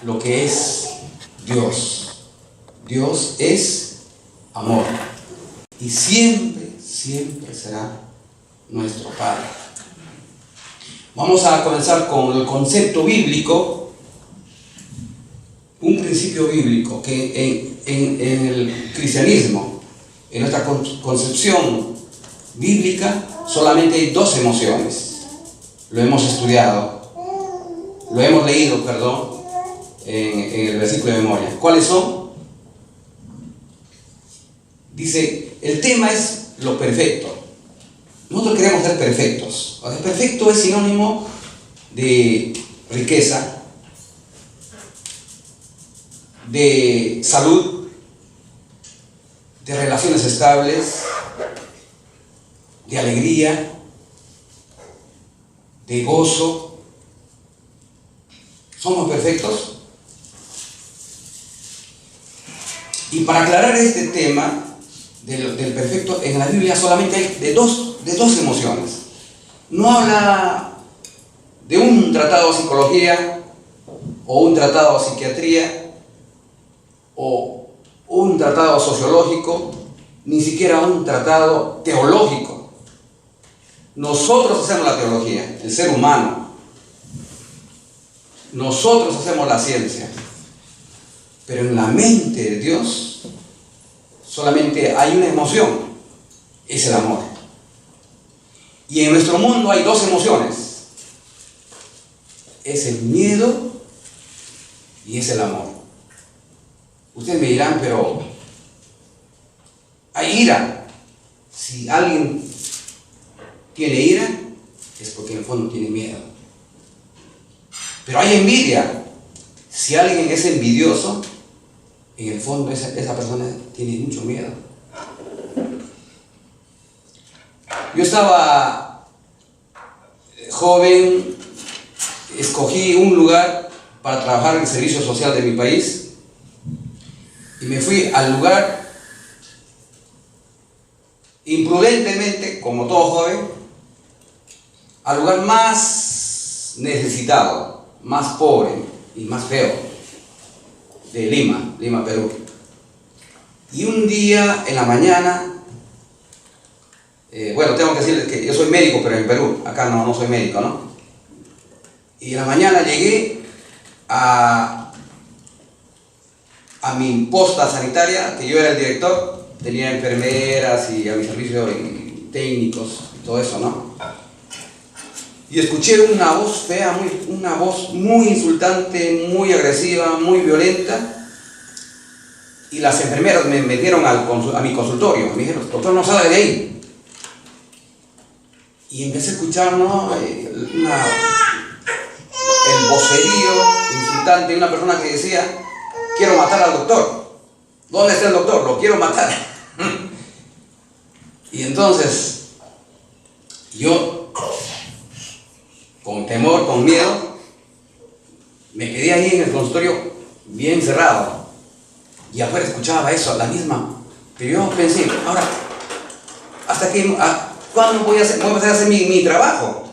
lo que es Dios. Dios es amor y siempre, siempre será nuestro Padre. Vamos a comenzar con el concepto bíblico, un principio bíblico que en el cristianismo, en nuestra concepción bíblica, solamente hay dos emociones. Lo hemos estudiado, lo hemos leído, en el versículo de memoria. ¿Cuáles son? Dice, el tema es lo perfecto. Nosotros queremos ser perfectos. O sea, perfecto es sinónimo de riqueza, de salud, de relaciones estables, de alegría, de gozo. ¿Somos perfectos? Y para aclarar este tema del perfecto, en la Biblia solamente hay de dos emociones. No habla de un tratado de psicología o un tratado de psiquiatría o un tratado sociológico, ni siquiera un tratado teológico. Nosotros hacemos la teología, el ser humano. Nosotros hacemos la ciencia. Pero en la mente de Dios solamente hay una emoción, es el amor. Y en nuestro mundo hay dos emociones, es el miedo y es el amor. Ustedes me dirán, pero hay ira. Si alguien tiene ira, es porque en el fondo tiene miedo. Pero hay envidia. Si alguien es envidioso, en el fondo esa persona tiene mucho miedo. Yo estaba joven, escogí un lugar para trabajar en el servicio social de mi país y me fui al lugar imprudentemente, como todo joven, al lugar más necesitado, más pobre y más feo de Lima, Perú. Y un día en la mañana, tengo que decirles que yo soy médico, pero en Perú, acá no soy médico, ¿no? Y en la mañana llegué a mi posta sanitaria, que yo era el director, tenía enfermeras y a mi servicio técnicos y todo eso, ¿no? Y escuché una voz fea, una voz muy insultante, muy agresiva, muy violenta. Y las enfermeras me metieron a mi consultorio. Me dijeron, doctor, no salga de ahí. Y empecé a escuchar, ¿no? El vocerío insultante de una persona que decía, quiero matar al doctor. ¿Dónde está el doctor? Lo quiero matar. Y entonces, yo, con temor, con miedo, me quedé ahí en el consultorio bien cerrado y afuera escuchaba eso, la misma. Pero yo pensé, ahora, ¿cuándo voy a hacer mi trabajo?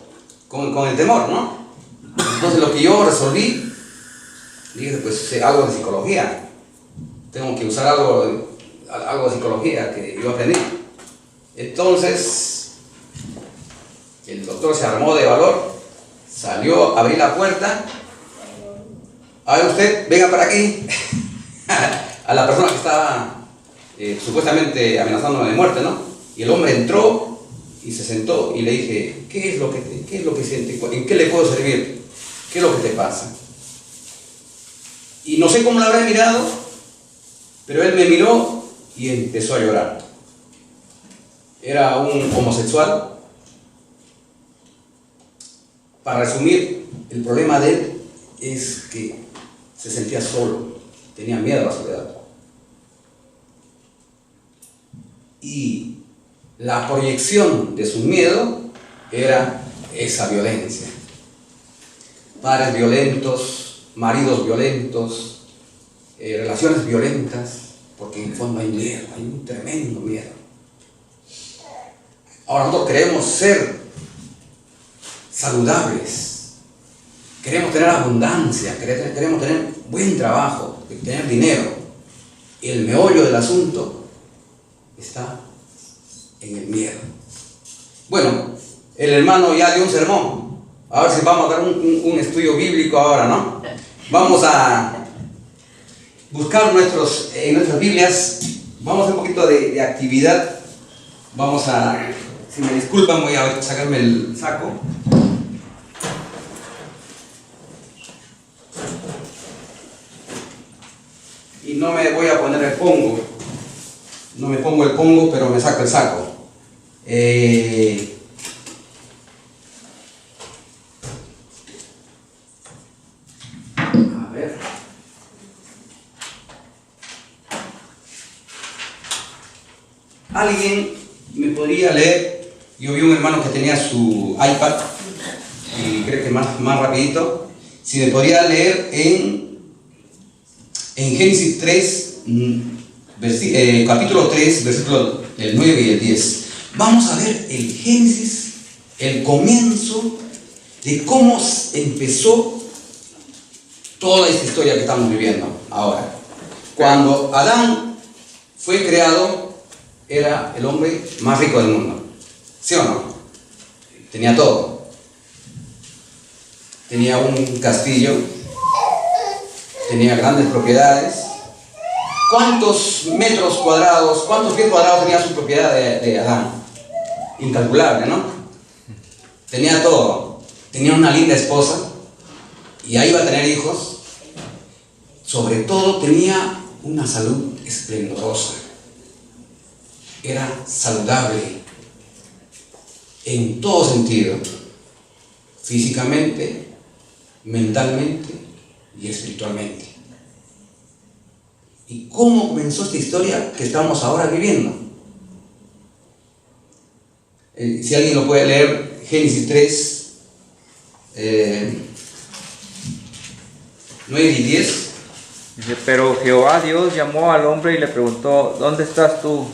Con el temor, ¿no? Entonces lo que yo resolví, dije, pues algo de psicología, tengo que usar algo de psicología que yo aprendí. Entonces el doctor se armó de valor, salió, abrí la puerta. A ver usted, venga para aquí. A la persona que estaba supuestamente amenazándome de muerte, ¿no? Y el hombre entró y se sentó y le dije, ¿qué es lo que siente? ¿En qué le puedo servir? ¿Qué es lo que te pasa? Y no sé cómo lo habré mirado, pero él me miró y empezó a llorar. Era un homosexual. Para resumir, el problema de él es que se sentía solo, tenía miedo a la soledad. Y la proyección de su miedo era esa violencia. Padres violentos, maridos violentos, relaciones violentas, porque en el fondo hay miedo, hay un tremendo miedo. Ahora nosotros queremos ser saludables, Queremos tener abundancia, queremos tener buen trabajo, tener dinero. Y el meollo del asunto está en el miedo. Bueno, el hermano ya dio un sermón. A ver si vamos a dar un estudio bíblico ahora, ¿no? Vamos a buscar en nuestras Biblias. Vamos a hacer un poquito de actividad. Vamos a, si me disculpan, voy a sacarme el saco. Y no me voy a poner el pongo. No me pongo el pongo, pero me saco el saco. A ver. ¿Alguien me podría leer? Yo vi un hermano que tenía su iPad y creo que más rapidito. Si me podría leer en Génesis 3, capítulo 3, versículos el 9 y el 10. Vamos a ver el Génesis, el comienzo de cómo empezó toda esta historia que estamos viviendo ahora. Cuando Adán fue creado, era el hombre más rico del mundo. ¿Sí o no? Tenía todo. Tenía un castillo, tenía grandes propiedades. ¿Cuántos metros cuadrados, cuántos pies cuadrados tenía su propiedad de Adán? Incalculable, ¿no? Tenía todo. Tenía una linda esposa y ahí iba a tener hijos. Sobre todo tenía una salud esplendorosa. Era saludable en todo sentido, físicamente, mentalmente y espiritualmente. ¿Y cómo comenzó esta historia que estamos ahora viviendo? Si alguien lo puede leer, Génesis 3, 9 y 10. Dice, pero Jehová Dios llamó al hombre y le preguntó, ¿dónde estás tú?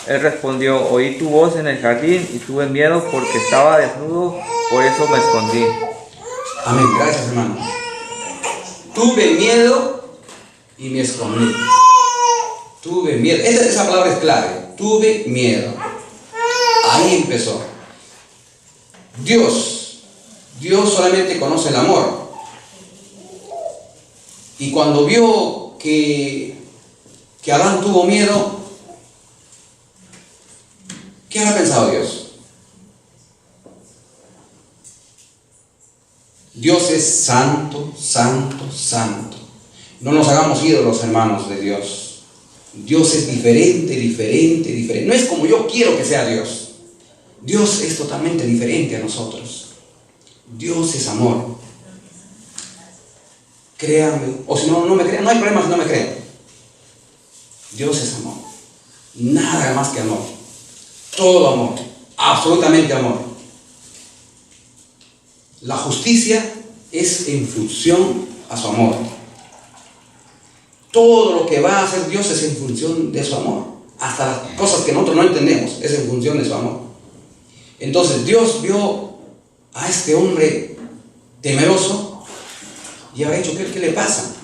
Él respondió, oí tu voz en el jardín y tuve miedo porque estaba desnudo, por eso me escondí. Amén, gracias hermano. Tuve miedo y me escondí. Tuve miedo, esa palabra es clave, tuve miedo. Ahí empezó. Dios solamente conoce el amor. Y cuando vio que Adán tuvo miedo, ¿qué habrá pensado Dios? Dios es santo, santo, santo. No nos hagamos ídolos, hermanos, de Dios. Dios es diferente, diferente, diferente. No es como yo quiero que sea Dios. Dios es totalmente diferente a nosotros. Dios es amor. Créanme, o si no me creen, no hay problema si no me creen. Dios es amor. Nada más que amor. Todo amor, absolutamente amor. La justicia es en función a su amor. Todo lo que va a hacer Dios es en función de su amor. Hasta las cosas que nosotros no entendemos es en función de su amor. Entonces Dios vio a este hombre temeroso y habrá dicho, ¿qué le pasa?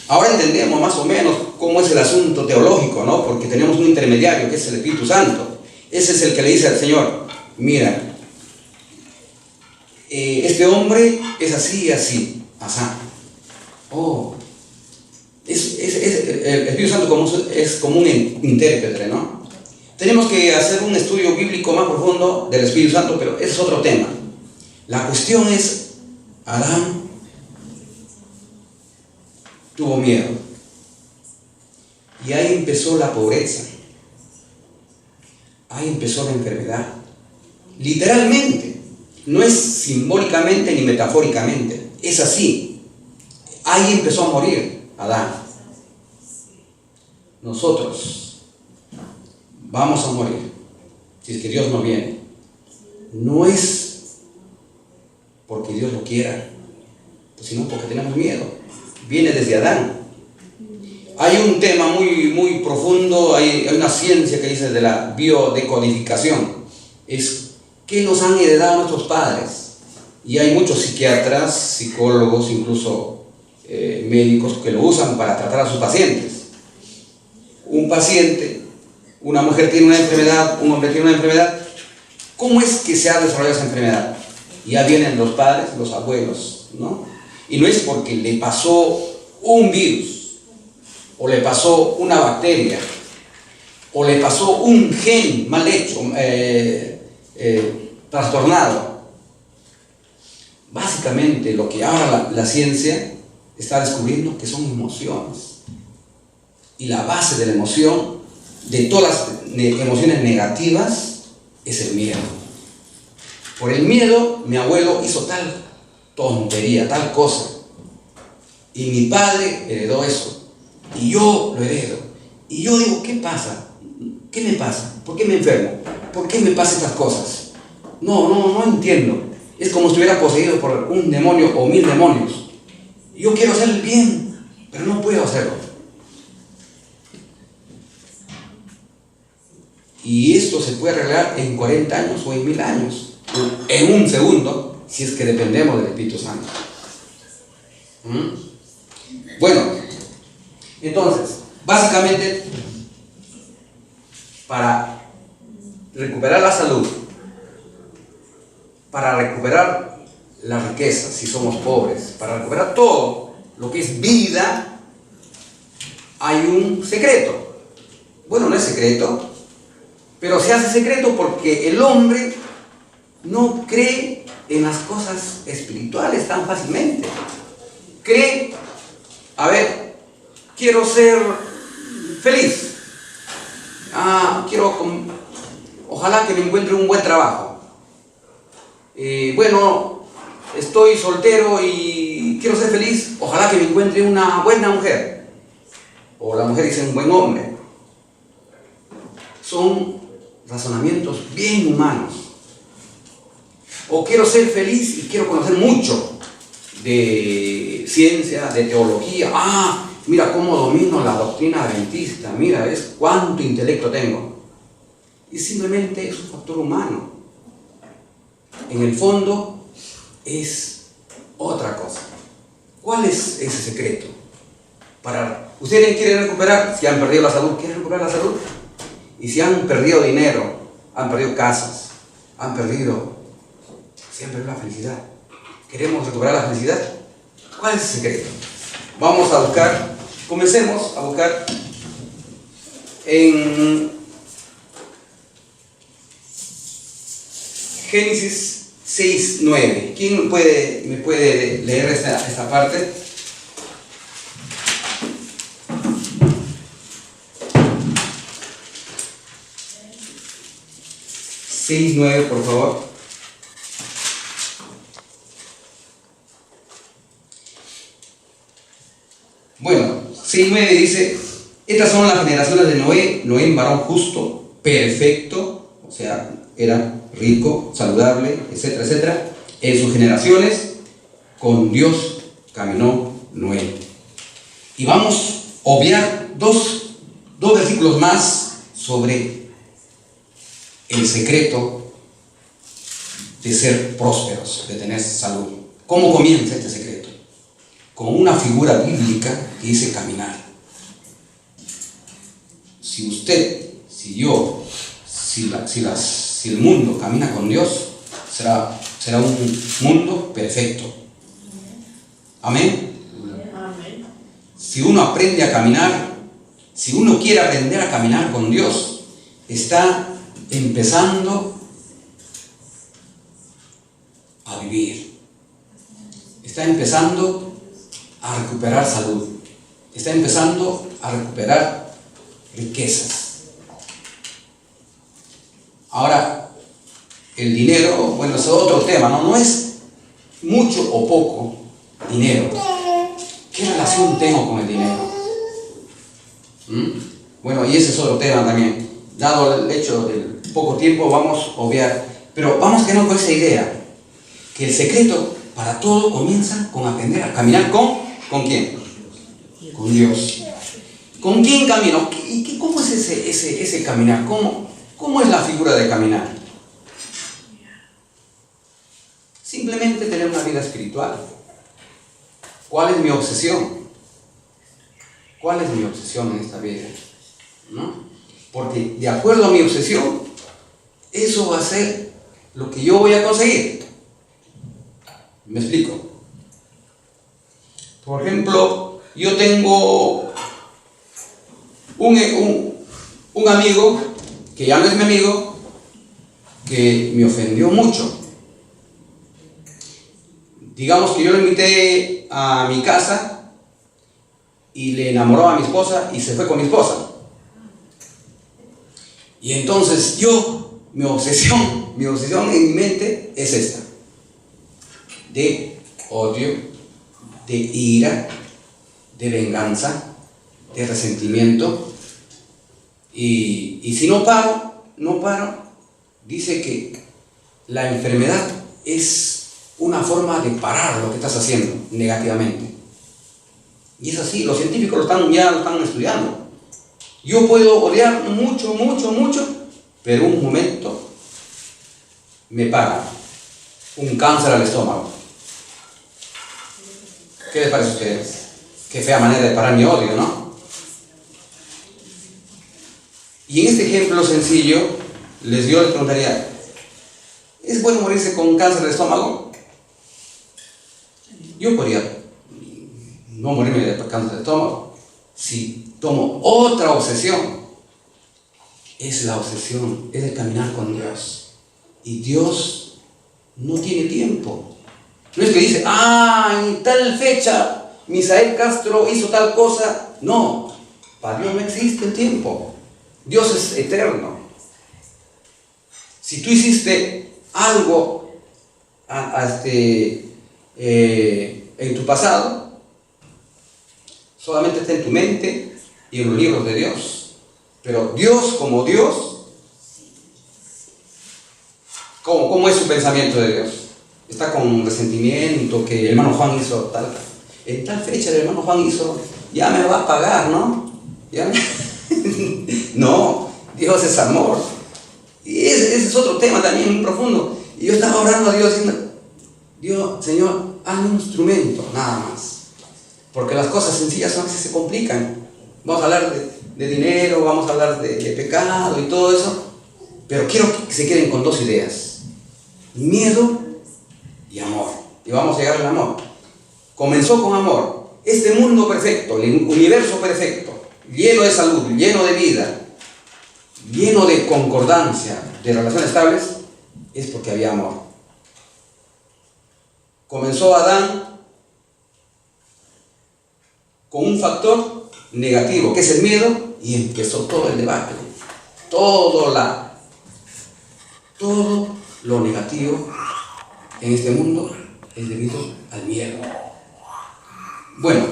Ahora entendemos más o menos cómo es el asunto teológico, ¿no? Porque tenemos un intermediario que es el Espíritu Santo. Ese es el que le dice al Señor, mira, este hombre es así y así, asá. Oh, el Espíritu Santo es como un intérprete, ¿no? Tenemos que hacer un estudio bíblico más profundo del Espíritu Santo, pero ese es otro tema. La cuestión es, Adán tuvo miedo. Y ahí empezó la pobreza. Ahí empezó la enfermedad. Literalmente. No es simbólicamente ni metafóricamente. Es así. Ahí empezó a morir Adán. Nosotros vamos a morir si es que Dios no viene. No es porque Dios lo quiera, sino porque tenemos miedo. Viene desde Adán. Hay un tema muy profundo, hay una ciencia que dice de la biodecodificación. Es qué nos han heredado nuestros padres. Y hay muchos psiquiatras, psicólogos, incluso médicos que lo usan para tratar a sus pacientes. Un paciente, una mujer tiene una enfermedad, un hombre tiene una enfermedad. ¿Cómo es que se ha desarrollado esa enfermedad? Ya vienen los padres, los abuelos, ¿no? Y no es porque le pasó un virus, o le pasó una bacteria, o le pasó un gen mal hecho, trastornado. Básicamente lo que ahora la ciencia está descubriendo que son emociones. Y la base de la emoción, de todas las emociones negativas, es el miedo. Por el miedo, mi abuelo hizo tal tontería, tal cosa. Y mi padre heredó eso. Y yo lo heredo. Y yo digo, ¿qué pasa? ¿Qué me pasa? ¿Por qué me enfermo? ¿Por qué me pasan estas cosas? No entiendo. Es como si estuviera poseído por un demonio o 1000 demonios. Yo quiero hacer el bien, pero no puedo hacerlo. Y esto se puede arreglar en 40 años o en 1000 años. En un segundo, si es que dependemos del Espíritu Santo. Bueno, entonces, básicamente, para recuperar la salud, para recuperar la riqueza, si somos pobres, para recuperar todo lo que es vida, hay un secreto. Bueno, no es secreto, pero se hace secreto porque el hombre no cree en las cosas espirituales tan fácilmente. Cree, a ver, quiero ser feliz. Ojalá que me encuentre un buen trabajo. Bueno, estoy soltero y quiero ser feliz. Ojalá que me encuentre una buena mujer. O la mujer dice un buen hombre. Son razonamientos bien humanos. O quiero ser feliz y quiero conocer mucho de ciencia, de teología. Mira cómo domino la doctrina adventista. Mira, ¿ves cuánto intelecto tengo? Y simplemente es un factor humano. En el fondo es otra cosa. ¿Cuál es ese secreto? Ustedes quieren recuperar, si han perdido la salud, ¿quieren recuperar la salud? Y si han perdido dinero, han perdido casas, si han perdido la felicidad, ¿queremos recuperar la felicidad? ¿Cuál es el secreto? Vamos a buscar, comencemos a buscar en Génesis 6:9. ¿Quién me puede leer esta parte? Génesis 6:9, por favor. Bueno, 6:9 dice: estas son las generaciones de Noé. Noé, un varón justo, perfecto, o sea, era rico, saludable, etcétera, etcétera. En sus generaciones, con Dios caminó Noé. Y vamos a obviar dos versículos más sobre el secreto de ser prósperos, de tener salud. ¿Cómo comienza este secreto? Con una figura bíblica que dice caminar. Si usted, si yo, si el mundo camina con Dios, será un mundo perfecto. Amén. Amén. Si uno aprende a caminar, si uno quiere aprender a caminar con Dios, está empezando a vivir. Está empezando a recuperar salud. Está empezando a recuperar riquezas. Ahora, el dinero, bueno, es otro tema, ¿no? No es mucho o poco dinero. ¿Qué relación tengo con el dinero? Bueno, y ese es otro tema también. Dado el hecho del poco tiempo, vamos a obviar. Pero vamos a quedarnos con esa idea, que el secreto para todo comienza con aprender a caminar ¿con quién? Con Dios. ¿Con quién camino? ¿Y cómo es ese caminar? ¿Cómo es la figura de caminar? simplemente tener una vida espiritual. ¿Cuál es mi obsesión? ¿Cuál es mi obsesión en esta vida? ¿No? Porque de acuerdo a mi obsesión, eso va a ser lo que yo voy a conseguir. ¿Me explico? Por ejemplo, yo tengo un amigo, que ya no es mi amigo, que me ofendió mucho. Digamos que yo lo invité a mi casa y le enamoró a mi esposa y se fue con mi esposa. Y entonces mi obsesión en mi mente es esta: de odio, de ira, de venganza, de resentimiento. Y si no paro, dice que la enfermedad es una forma de parar lo que estás haciendo negativamente. Y es así, los científicos ya lo están estudiando. Yo puedo odiar mucho, pero un momento me para un cáncer al estómago. ¿Qué les parece a ustedes? Qué fea manera de parar mi odio, ¿no? Y en este ejemplo sencillo, les preguntaría: ¿es bueno morirse con cáncer de estómago? Yo podría no morirme de cáncer de estómago si tomo otra obsesión. Es la obsesión, es el caminar con Dios. Y Dios no tiene tiempo. No es que dice: en tal fecha Misael Castro hizo tal cosa. No, para Dios no existe el tiempo. Dios es eterno. Si tú hiciste algo en tu pasado, solamente está en tu mente y en los libros de Dios. Pero Dios, como Dios, ¿cómo es su pensamiento de Dios? Está con resentimiento, que el hermano Juan hizo tal. En tal fecha el hermano Juan hizo, ya me va a pagar, ¿no? No, Dios es amor. Y ese es otro tema también muy profundo. Y yo estaba orando a Dios diciendo: Dios, Señor, hazme un instrumento, nada más. Porque las cosas sencillas a veces se complican. Vamos a hablar de dinero, vamos a hablar de pecado y todo eso. Pero quiero que se queden con dos ideas: miedo y amor. Y vamos a llegar al amor. Comenzó con amor. Este mundo perfecto, el universo perfecto, lleno de salud, lleno de vida, lleno de concordancia, de relaciones estables, es porque había amor. Comenzó Adán con un factor negativo, que es el miedo, y empezó todo el debate. Todo lo negativo en este mundo es debido al miedo. Bueno,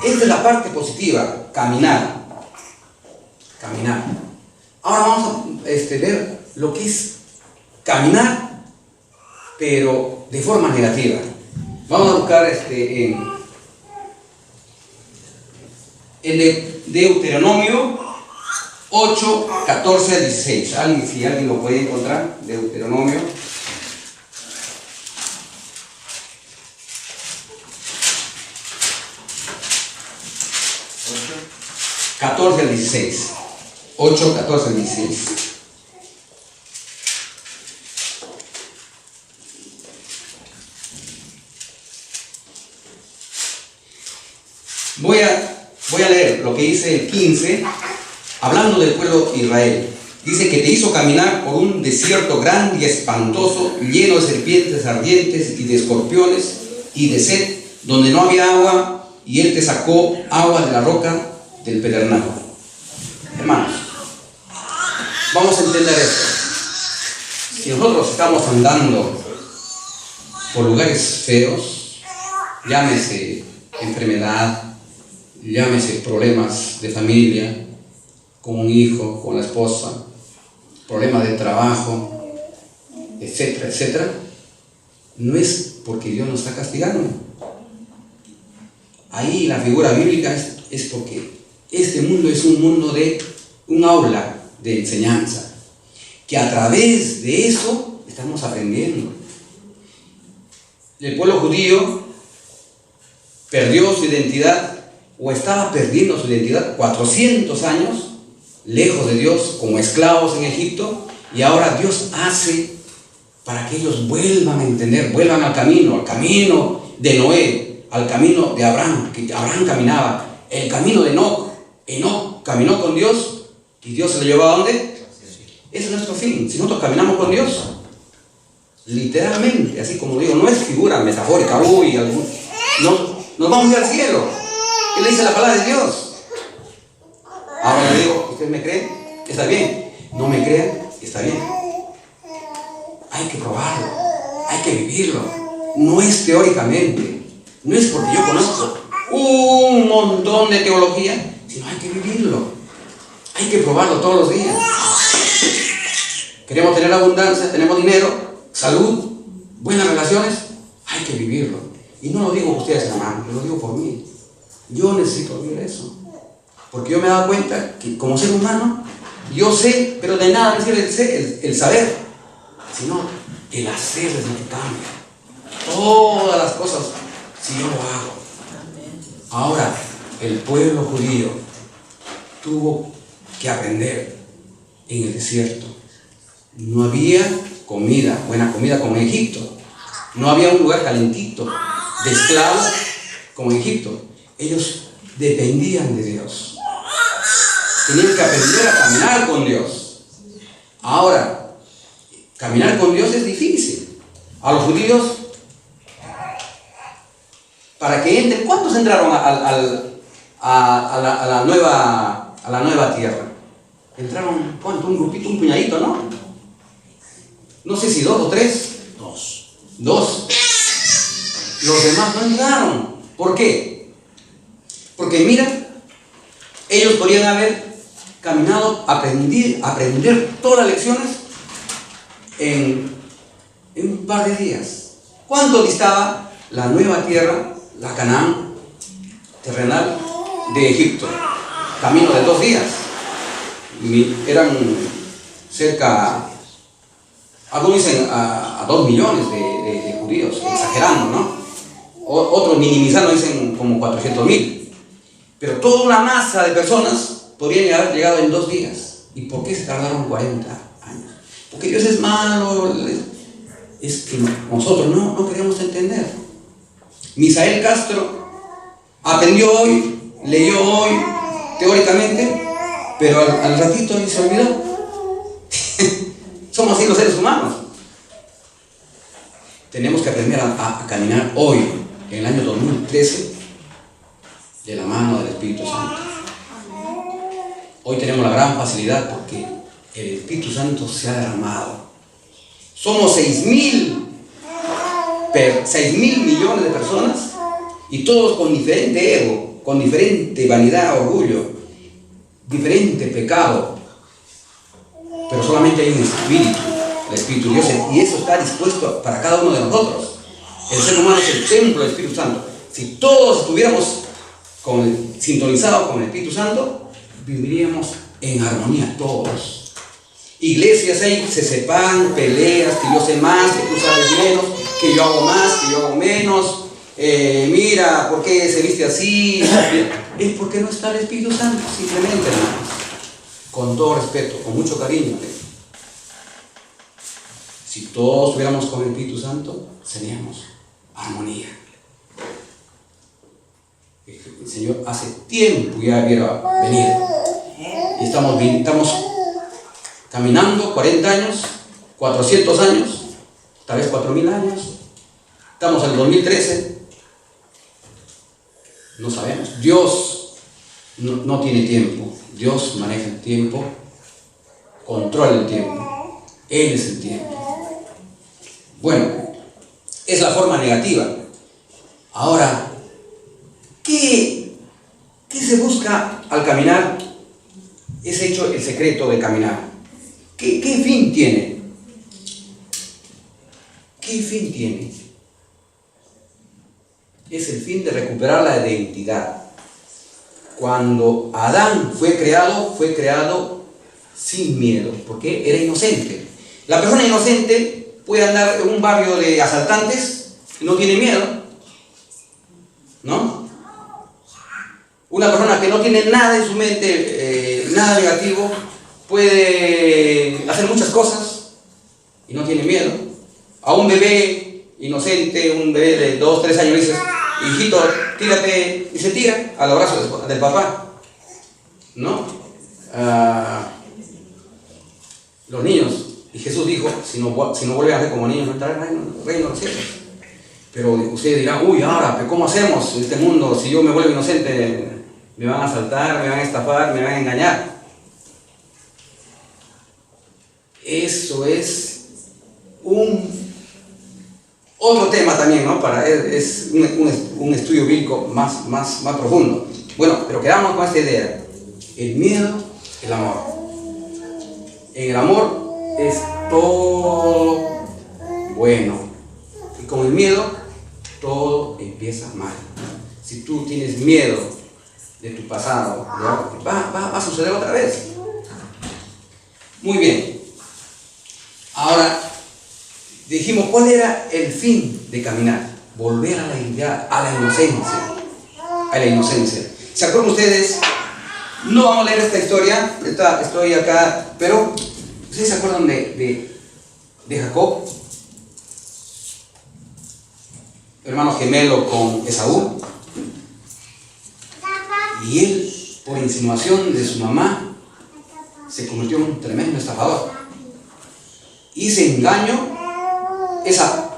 esta es la parte positiva: caminar. Ahora vamos a ver lo que es caminar, pero de forma negativa. Vamos a buscar en Deuteronomio 8, 14 al 16. Si alguien lo puede encontrar, Deuteronomio. ...14 al 16... 8, 14 al 16... Voy a leer lo que dice el 15, hablando del pueblo de Israel. Dice que te hizo caminar por un desierto grande y espantoso, lleno de serpientes ardientes y de escorpiones y de sed, donde no había agua, y él te sacó agua de la roca del pedernal. Hermanos, vamos a entender esto. Si nosotros estamos andando por lugares feos, llámese enfermedad, llámese problemas de familia, con un hijo, con la esposa, problemas de trabajo, etcétera, etcétera, no es porque Dios nos está castigando. Ahí la figura bíblica es porque este mundo es un mundo de un aula de enseñanza. que a través de eso estamos aprendiendo. El pueblo judío perdió su identidad, o estaba perdiendo su identidad 400 años lejos de Dios, como esclavos en Egipto, y ahora Dios hace para que ellos vuelvan a entender, vuelvan al camino de Noé, al camino de Abraham, que Abraham caminaba, el camino de Enoc. Enoc caminó con Dios y Dios se lo llevó ¿a dónde? Ese es nuestro fin. Si nosotros caminamos con Dios, literalmente, así como digo, no es figura metafórica, no, nos vamos a ir al cielo. ¿Qué le dice la palabra de Dios? Ahora le digo, ¿ustedes me creen? Está bien. No me crean, está bien. Hay que probarlo, hay que vivirlo. No es teóricamente, no es porque yo conozco un montón de teología, sino hay que vivirlo. Hay que probarlo todos los días. Queremos tener abundancia, tenemos dinero, salud, buenas relaciones, hay que vivirlo. Y no lo digo por ustedes, hermanos, lo digo por mí. Yo necesito vivir eso. Porque yo me he dado cuenta que como ser humano, yo sé, pero de nada me sirve el saber, sino el hacer es lo que cambia. Todas las cosas, si yo lo hago. Ahora, el pueblo judío tuvo que aprender en el desierto. No había comida, buena comida como en Egipto. No había un lugar calentito de esclavos como en Egipto. Ellos dependían de Dios. Tenían que aprender a caminar con Dios. Ahora, caminar con Dios es difícil. A los judíos, para que entren, ¿cuántos entraron a la nueva tierra? Entraron, ¿cuánto? Un grupito, un puñadito, ¿no? No sé si 2 o 3. 2. Los demás no entraron. ¿Por qué? Porque mira, ellos podrían haber caminado, aprender todas las lecciones en un par de días. ¿Cuánto distaba la nueva tierra, la Canaán terrenal de Egipto? Camino de 2 días. Eran cerca, algunos dicen a 2 millones de judíos, exagerando, ¿no? Otros minimizando dicen como 400,000. Pero toda una masa de personas podrían haber llegado en 2 días. ¿Y por qué se tardaron 40 años? Porque Dios es malo. Es que nosotros no queremos entender. Misael Castro aprendió hoy, leyó hoy, teóricamente, pero al ratito se olvidó. Somos así los seres humanos. Tenemos que aprender a caminar hoy, en el año 2013, de la mano del Espíritu Santo. Hoy tenemos la gran facilidad porque el Espíritu Santo se ha derramado. Somos 6,000 millones de personas y todos con diferente ego, con diferente vanidad, orgullo, diferente pecado. Pero solamente hay un Espíritu, el Espíritu de Dios, y eso está dispuesto para cada uno de nosotros. El ser humano es el templo del Espíritu Santo. Si todos estuviéramos sintonizados con el Espíritu Santo, viviríamos en armonía todos. Iglesias ahí se separan, peleas, que yo sé más, que tú sabes menos, que yo hago más, que yo hago menos. Mira, ¿por qué se viste así? Es porque no está el Espíritu Santo, simplemente, hermanos. Con todo respeto, con mucho cariño. Si todos estuviéramos con el Espíritu Santo, seríamos armonía. El Señor hace tiempo ya hubiera venido. Y estamos caminando 40 años, 400 años, tal vez 4,000 años. Estamos en el 2013. No sabemos. Dios no tiene tiempo. Dios maneja el tiempo, controla el tiempo. Él es el tiempo. Bueno, es la forma negativa. Ahora, ¿qué se busca al caminar? Es hecho el secreto de caminar. ¿Qué fin tiene? ¿Qué fin tiene? Es el fin de recuperar la identidad. Cuando Adán fue creado sin miedo, porque era inocente. La persona inocente puede andar en un barrio de asaltantes y no tiene miedo, ¿no? Una persona que no tiene nada en su mente, nada negativo, puede hacer muchas cosas y no tiene miedo. A un bebé inocente, un bebé de 2, 3 años, le dices, hijito, tírate, y se tira al abrazo del papá, ¿no? Los niños, y Jesús dijo, si no vuelven a ser como niños, no entrarán en el reino de los cielos. Pero ustedes dirán, uy, ahora, ¿cómo hacemos en este mundo? Si yo me vuelvo inocente, me van a asaltar, me van a estafar, me van a engañar. Eso es otro tema también, ¿no? Es un estudio bíblico más profundo. Bueno, pero quedamos con esta idea. El miedo, el amor. En el amor es todo bueno. Y con el miedo, todo empieza mal. Si tú tienes miedo de tu pasado, va a suceder otra vez. Muy bien. Ahora, dijimos, ¿cuál era el fin de caminar? Volver a la inocencia. A la inocencia. ¿Se acuerdan ustedes? No vamos a leer esta historia, estoy acá, pero ¿ustedes se acuerdan de Jacob? Hermano gemelo con Esaú. Y él, por insinuación de su mamá, se convirtió en un tremendo estafador. Y ese engaño, esa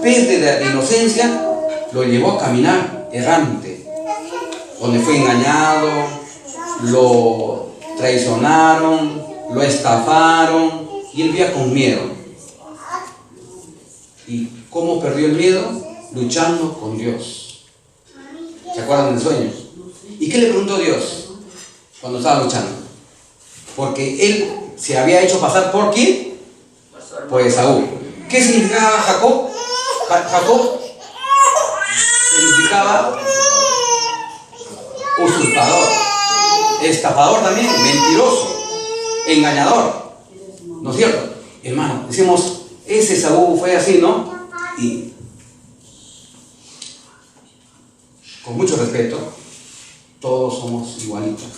pérdida de inocencia, lo llevó a caminar errante, donde fue engañado, lo traicionaron, lo estafaron, y él vivía con miedo. ¿Y cómo perdió el miedo? Luchando con Dios. ¿Se acuerdan del sueño? ¿Y qué le preguntó Dios cuando estaba luchando? Porque él se había hecho pasar ¿por quién? Por Esaú. ¿Qué significaba Jacob? Jacob significaba usurpador, estafador también, mentiroso, engañador. ¿No es cierto? Hermano, decimos, ese Esaú fue así, ¿no? Y con mucho respeto, todos somos igualitos.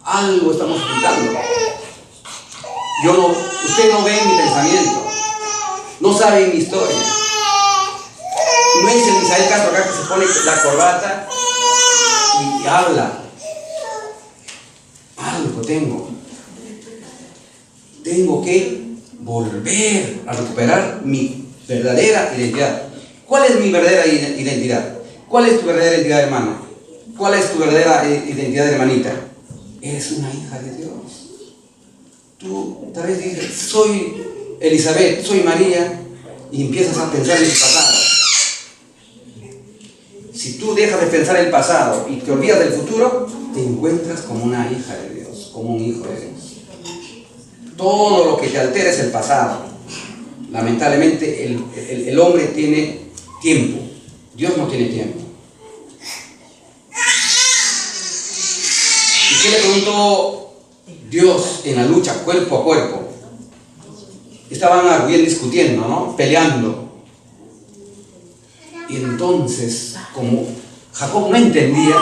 Algo estamos ocultando. Usted no ve mi pensamiento, no sabe mi historia. No es el Misael Castro acá que se pone la corbata y habla. Algo tengo. Tengo que volver a recuperar mi verdadera identidad. ¿Cuál es mi verdadera identidad? ¿Cuál es tu verdadera identidad, hermano? ¿Cuál es tu verdadera identidad, hermanita? Eres una hija de Dios. Tú tal vez dices, soy Elizabeth, soy María, y empiezas a pensar en tu pasado. Si tú dejas de pensar en el pasado y te olvidas del futuro, te encuentras como una hija de Dios, como un hijo de Dios. Todo lo que te altera es el pasado. Lamentablemente el hombre tiene tiempo, Dios no tiene tiempo. ¿Y qué le preguntó Dios en la lucha cuerpo a cuerpo? Estaban bien discutiendo, ¿no? Peleando. Y entonces, como Jacob no entendía,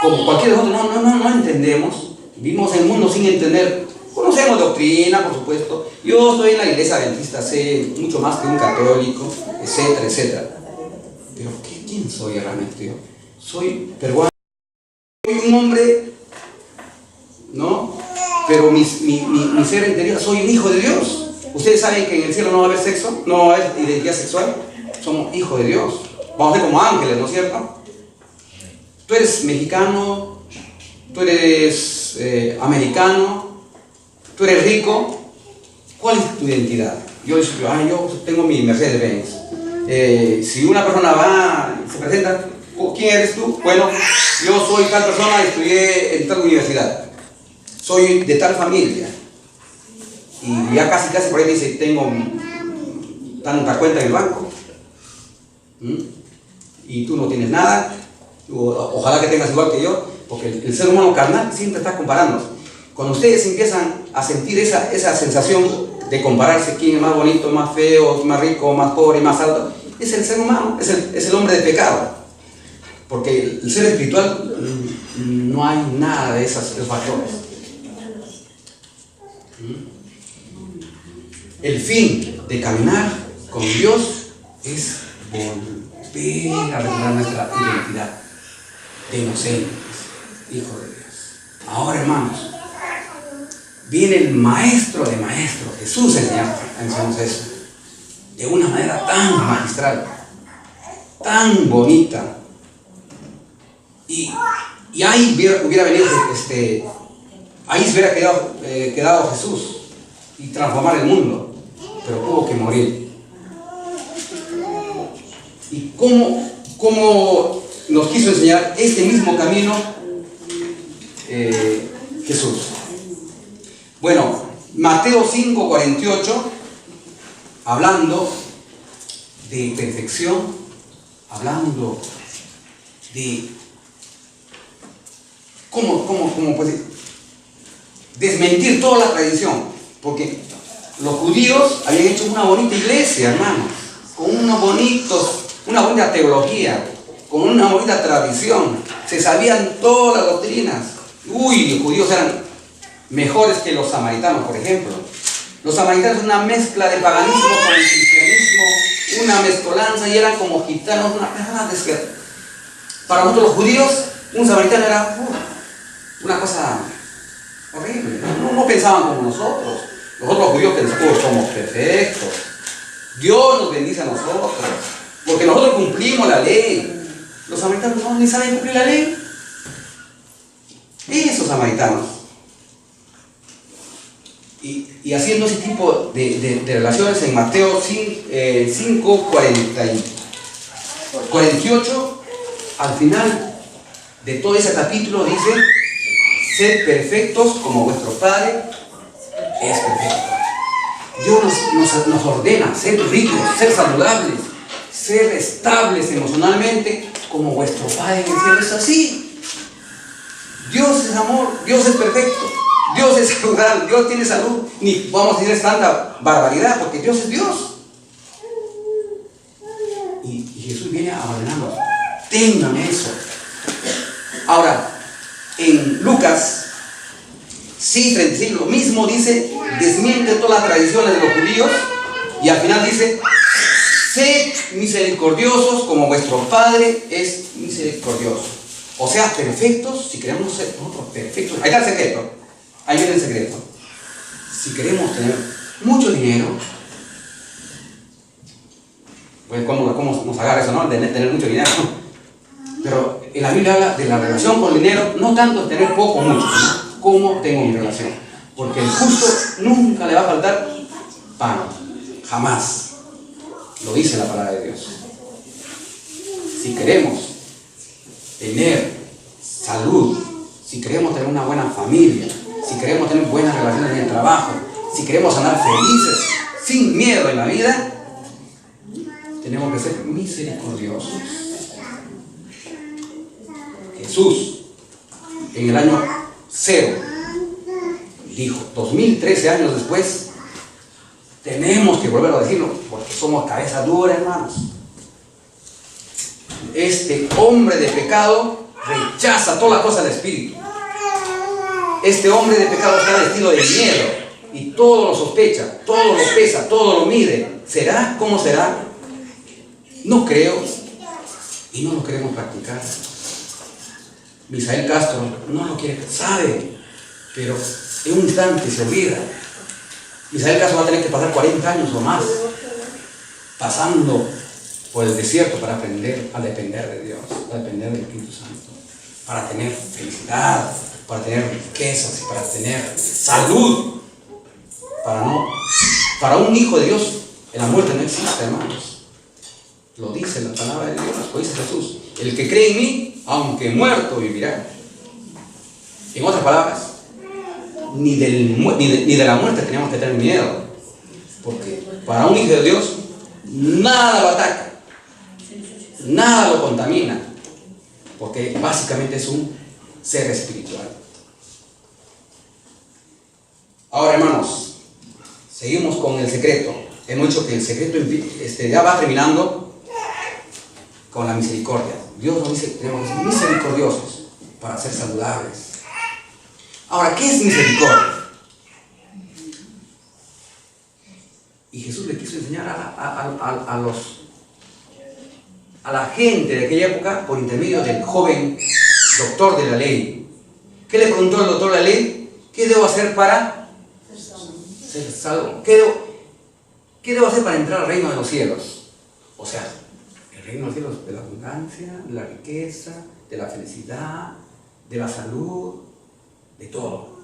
como cualquier otro, no entendemos, vivimos en el mundo sin entender, conocemos doctrina, por supuesto. Yo estoy en la iglesia adventista, sé mucho más que un católico, etcétera, etcétera. Pero ¿quién soy realmente yo? Soy peruano, soy un hombre, ¿no? Pero mi ser interior, soy un hijo de Dios. Ustedes saben que en el cielo no va a haber sexo, no va a haber identidad sexual. Somos hijos de Dios. Vamos a ser como ángeles, ¿no es cierto? Tú eres mexicano, tú eres americano, tú eres rico. ¿Cuál es tu identidad? Yo tengo mi Mercedes-Benz. Si una persona va y se presenta, ¿quién eres tú? Bueno, yo soy tal persona, estudié en tal universidad. Soy de tal familia. Y ya casi por ahí dice, tengo tanta cuenta en el banco. Y tú no tienes nada. Ojalá que tengas igual que yo. porque el ser humano carnal siempre está comparándose. Cuando ustedes empiezan a sentir esa sensación de compararse quién es más bonito, más feo, más rico, más pobre, más alto, es el ser humano, es el hombre de pecado. Porque el ser espiritual no hay nada de esos factores. El fin de caminar con Dios es volver a recuperar nuestra identidad de inocentes, hijos de Dios. Ahora, hermanos, viene el maestro de maestros, Jesús enseñamos eso, de una manera tan magistral, tan bonita. Y ahí hubiera venido, ahí se hubiera quedado Jesús y transformar el mundo, pero tuvo que morir. ¿Y cómo nos quiso enseñar este mismo camino Jesús? Bueno, Mateo 5:48, hablando de perfección, hablando de cómo puede desmentir toda la tradición, porque los judíos habían hecho una bonita iglesia, hermanos, con una bonita teología, con una bonita tradición, se sabían todas las doctrinas. Uy, los judíos eran mejores que los samaritanos, por ejemplo. Los samaritanos, una mezcla de paganismo con el cristianismo, una mezcolanza, y eran como gitanos, para nosotros los judíos, un samaritano era una cosa horrible. No pensaban como nosotros. Nosotros los judíos pensamos, somos perfectos. Dios nos bendice a nosotros, porque nosotros cumplimos la ley. Los samaritanos no, ni saben cumplir la ley. Esos samaritanos. Y haciendo ese tipo de relaciones en Mateo 5:48, al final de todo ese capítulo dice: sed perfectos como vuestro Padre es perfecto. Dios nos ordena ser ricos, ser saludables, ser estables emocionalmente como vuestro Padre en el cielo es así. Dios es amor, Dios es perfecto, Dios es saludable, Dios tiene salud. Ni vamos a decir tanta barbaridad, porque Dios es Dios. Y Jesús viene a ordenarnos: tengan eso. Ahora, en Lucas 6:35, lo mismo dice, desmiente todas las tradiciones de los judíos, y al final dice: sed misericordiosos como vuestro Padre es misericordioso. O sea, perfectos, si queremos ser nosotros perfectos. Ahí está el secreto, ahí viene el secreto. Si queremos tener mucho dinero, pues ¿cómo nos agarra eso, no? De tener mucho dinero. Pero en la Biblia habla de la relación con el dinero, no tanto tener poco o mucho, ¿no? ¿Cómo tengo mi relación? Porque el justo nunca le va a faltar pan, jamás. Lo dice la palabra de Dios. Si queremos tener salud, si queremos tener una buena familia, si queremos tener buenas relaciones en el trabajo, si queremos andar felices, sin miedo en la vida, tenemos que ser misericordiosos. Jesús, en el año 0, dijo, 2013 años después, tenemos que volver a decirlo, porque somos cabeza dura, hermanos. Este hombre de pecado rechaza toda la cosa del espíritu. Este hombre de pecado está vestido de miedo y todo lo sospecha, todo lo pesa, todo lo mide. ¿Será? ¿Cómo será? No creo y no lo queremos practicar. Misael Castro no lo quiere, sabe, pero en un instante se olvida. Misael Castro va a tener que pasar 40 años o más pasando por el desierto para aprender a depender de Dios, a depender del Espíritu Santo, para tener felicidad, para tener riquezas, para tener salud. Para un hijo de Dios, la muerte no existe, hermanos. Lo dice la palabra de Dios, lo dice Jesús. El que cree en mí, aunque muerto, vivirá. En otras palabras, ni de la muerte tenemos que tener miedo, porque para un hijo de Dios nada lo ataca, nada lo contamina, porque básicamente es un ser espiritual. Ahora, hermanos, seguimos con el secreto. Hemos dicho que el secreto ya va terminando con la misericordia. Dios nos dice que tenemos que ser misericordiosos para ser saludables. Ahora, ¿qué es misericordia? Y Jesús le quiso enseñar a la gente de aquella época por intermedio del joven doctor de la ley. ¿Qué le preguntó el doctor de la ley? ¿Qué debo hacer para ser salvo? ¿Qué debo hacer para entrar al reino de los cielos? O sea, el reino de los cielos de la abundancia, de la riqueza, de la felicidad, de la salud, de todo.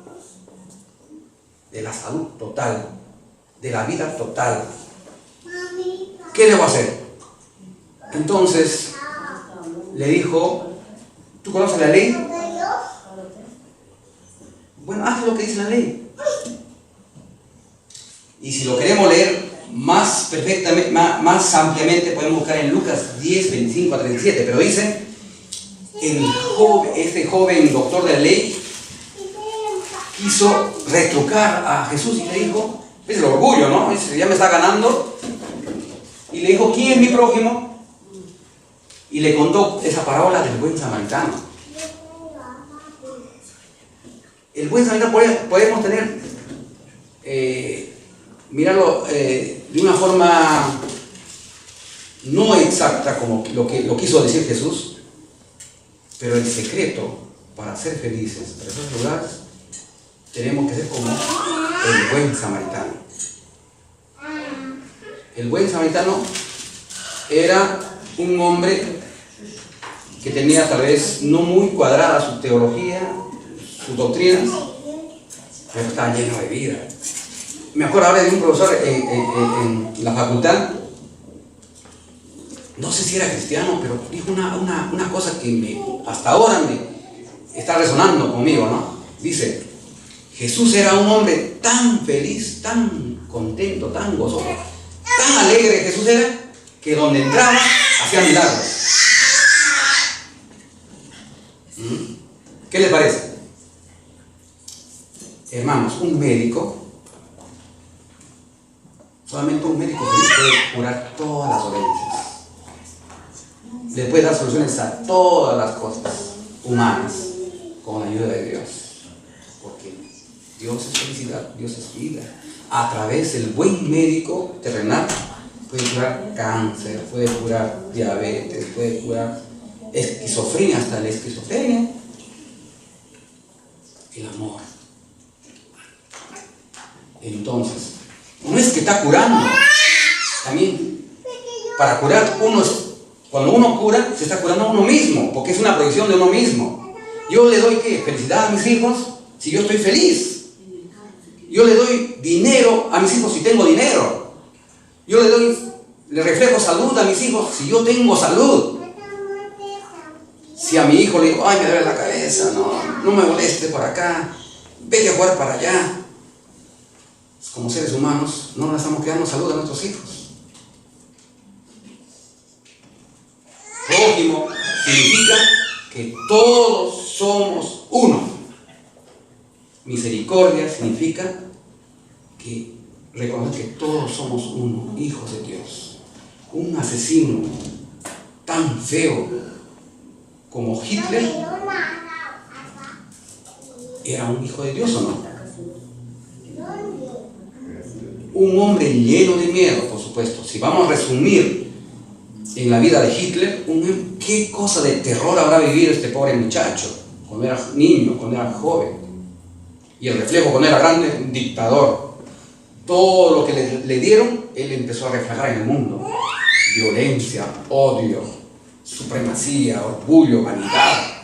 De la salud total, de la vida total. ¿Qué debo hacer? Entonces le dijo, ¿tú conoces la ley? Bueno, haz lo que dice la ley. Y si lo queremos leer más perfectamente, más ampliamente, podemos buscar en Lucas 10, 25 a 37. Pero dice, este joven doctor de la ley quiso retrucar a Jesús y le dijo, es el orgullo, ¿no? Dice, ya me está ganando. Y le dijo, ¿quién es mi prójimo? Y le contó esa parábola del buen samaritano. El buen samaritano podemos tener, mirarlo de una forma no exacta como lo quiso decir Jesús, pero el secreto para ser felices, para esos lugares, tenemos que ser como el buen samaritano. El buen samaritano era un hombre que tenía tal vez no muy cuadrada su teología, sus doctrinas, pero estaba lleno de vida. Me acuerdo ahora de un profesor en la facultad, no sé si era cristiano, pero dijo una cosa que hasta ahora me está resonando conmigo, ¿no? Dice, Jesús era un hombre tan feliz, tan contento, tan gozoso, tan alegre Jesús era, que donde entraba hacía milagros. ¿Qué les parece? Hermanos, un médico, solamente un médico feliz puede curar todas las dolencias. Le puede dar soluciones a todas las cosas humanas con la ayuda de Dios. Porque Dios es felicidad, Dios es vida. A través del buen médico terrenal puede curar cáncer, puede curar diabetes, puede curar esquizofrenia, hasta la esquizofrenia. El amor. Entonces, no es que está curando, también para curar cuando uno cura, se está curando a uno mismo, porque es una proyección de uno mismo. Yo le doy ¿qué? Felicidad a mis hijos si yo estoy feliz. Yo le doy dinero a mis hijos si tengo dinero. Yo le reflejo salud a mis hijos si yo tengo salud. Si a mi hijo le digo, ay, me duele la cabeza, no me moleste por acá, vete a jugar para allá. Como seres humanos, no le estamos quedando salud a nuestros hijos. Prójimo significa que todos somos uno. Misericordia significa que reconocer que todos somos uno, hijos de Dios. Un asesino tan feo como Hitler era un hijo de Dios, ¿o no? Un hombre lleno de miedo, por supuesto. Si vamos a resumir en la vida de Hitler, qué cosa de terror habrá vivido este pobre muchacho cuando era niño, cuando era joven. Y el reflejo cuando era grande, un dictador. Todo lo que le dieron, él empezó a reflejar en el mundo. Violencia, odio, supremacía, orgullo, vanidad.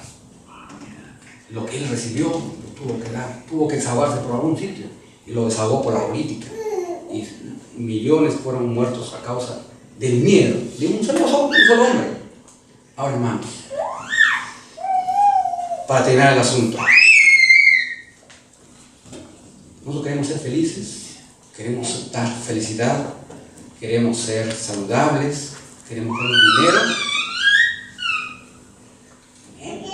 Lo que él recibió, lo tuvo que dar. Tuvo que desahogarse por algún sitio. Y lo desahogó por la política. Y millones fueron muertos a causa del miedo de un solo hombre. Ahora, hermanos, para terminar el asunto, nosotros queremos ser felices, queremos dar felicidad, queremos ser saludables, queremos tener dinero.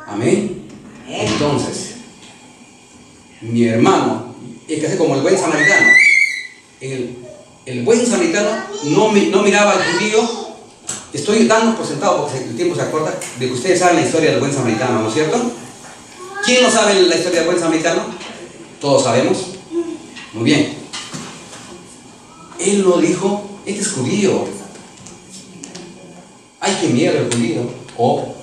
Amén. mi hermano, es que hace como el buen samaritano. El buen samaritano no miraba al judío. Estoy dando por sentado porque el tiempo se acorta de que ustedes saben la historia del buen samaritano, ¿no es cierto? ¿Quién no sabe la historia del buen samaritano? Todos sabemos. Muy bien. Él no dijo, este es judío. Ay, qué miedo el judío. O,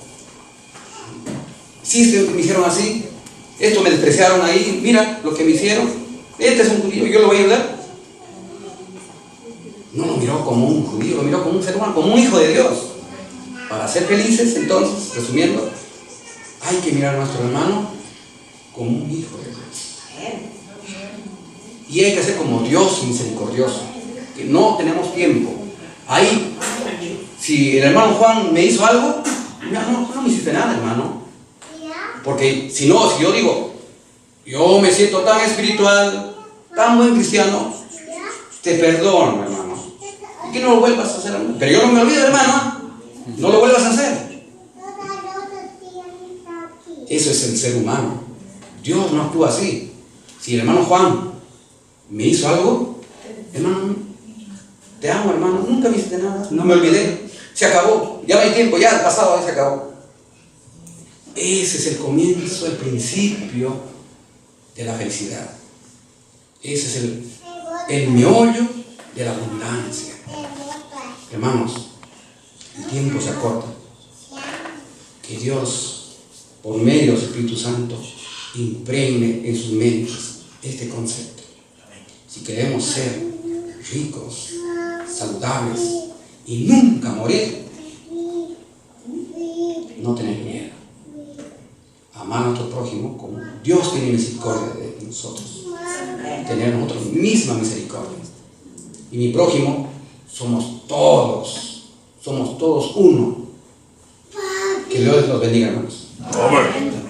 si me hicieron así, esto me despreciaron ahí, mira lo que me hicieron. Este es un judío, yo lo voy a ayudar. No lo miró como un judío, lo miró como un ser humano, como un hijo de Dios. Para ser felices, entonces, resumiendo, hay que mirar a nuestro hermano como un hijo de Dios. Y hay que ser como Dios misericordioso, que no tenemos tiempo. Ahí, si el hermano Juan me hizo algo, no me hiciste nada, hermano. Porque si no, si yo digo, yo me siento tan espiritual, tan buen cristiano, te perdono, hermano. Y que no lo vuelvas a hacer, hermano. Pero yo no me olvido, hermano. No lo vuelvas a hacer. Eso es el ser humano. Dios no actúa así. Si el hermano Juan me hizo algo, hermano, te amo, hermano. Nunca me hiciste nada. No me olvidé. Se acabó. Ya no hay tiempo. Ya el pasado ya se acabó. Ese es el comienzo, el principio de la felicidad. Ese es el meollo de la abundancia. Hermanos, el tiempo se acorta. Que Dios, por medio del Espíritu Santo, impregne en sus mentes este concepto. Si queremos ser ricos, saludables y nunca morir, no tener miedo. Amar a nuestro prójimo como Dios tiene misericordia de nosotros. Tener nosotros misma misericordia. Y mi prójimo somos todos uno. Que Dios los bendiga, hermanos. Amén.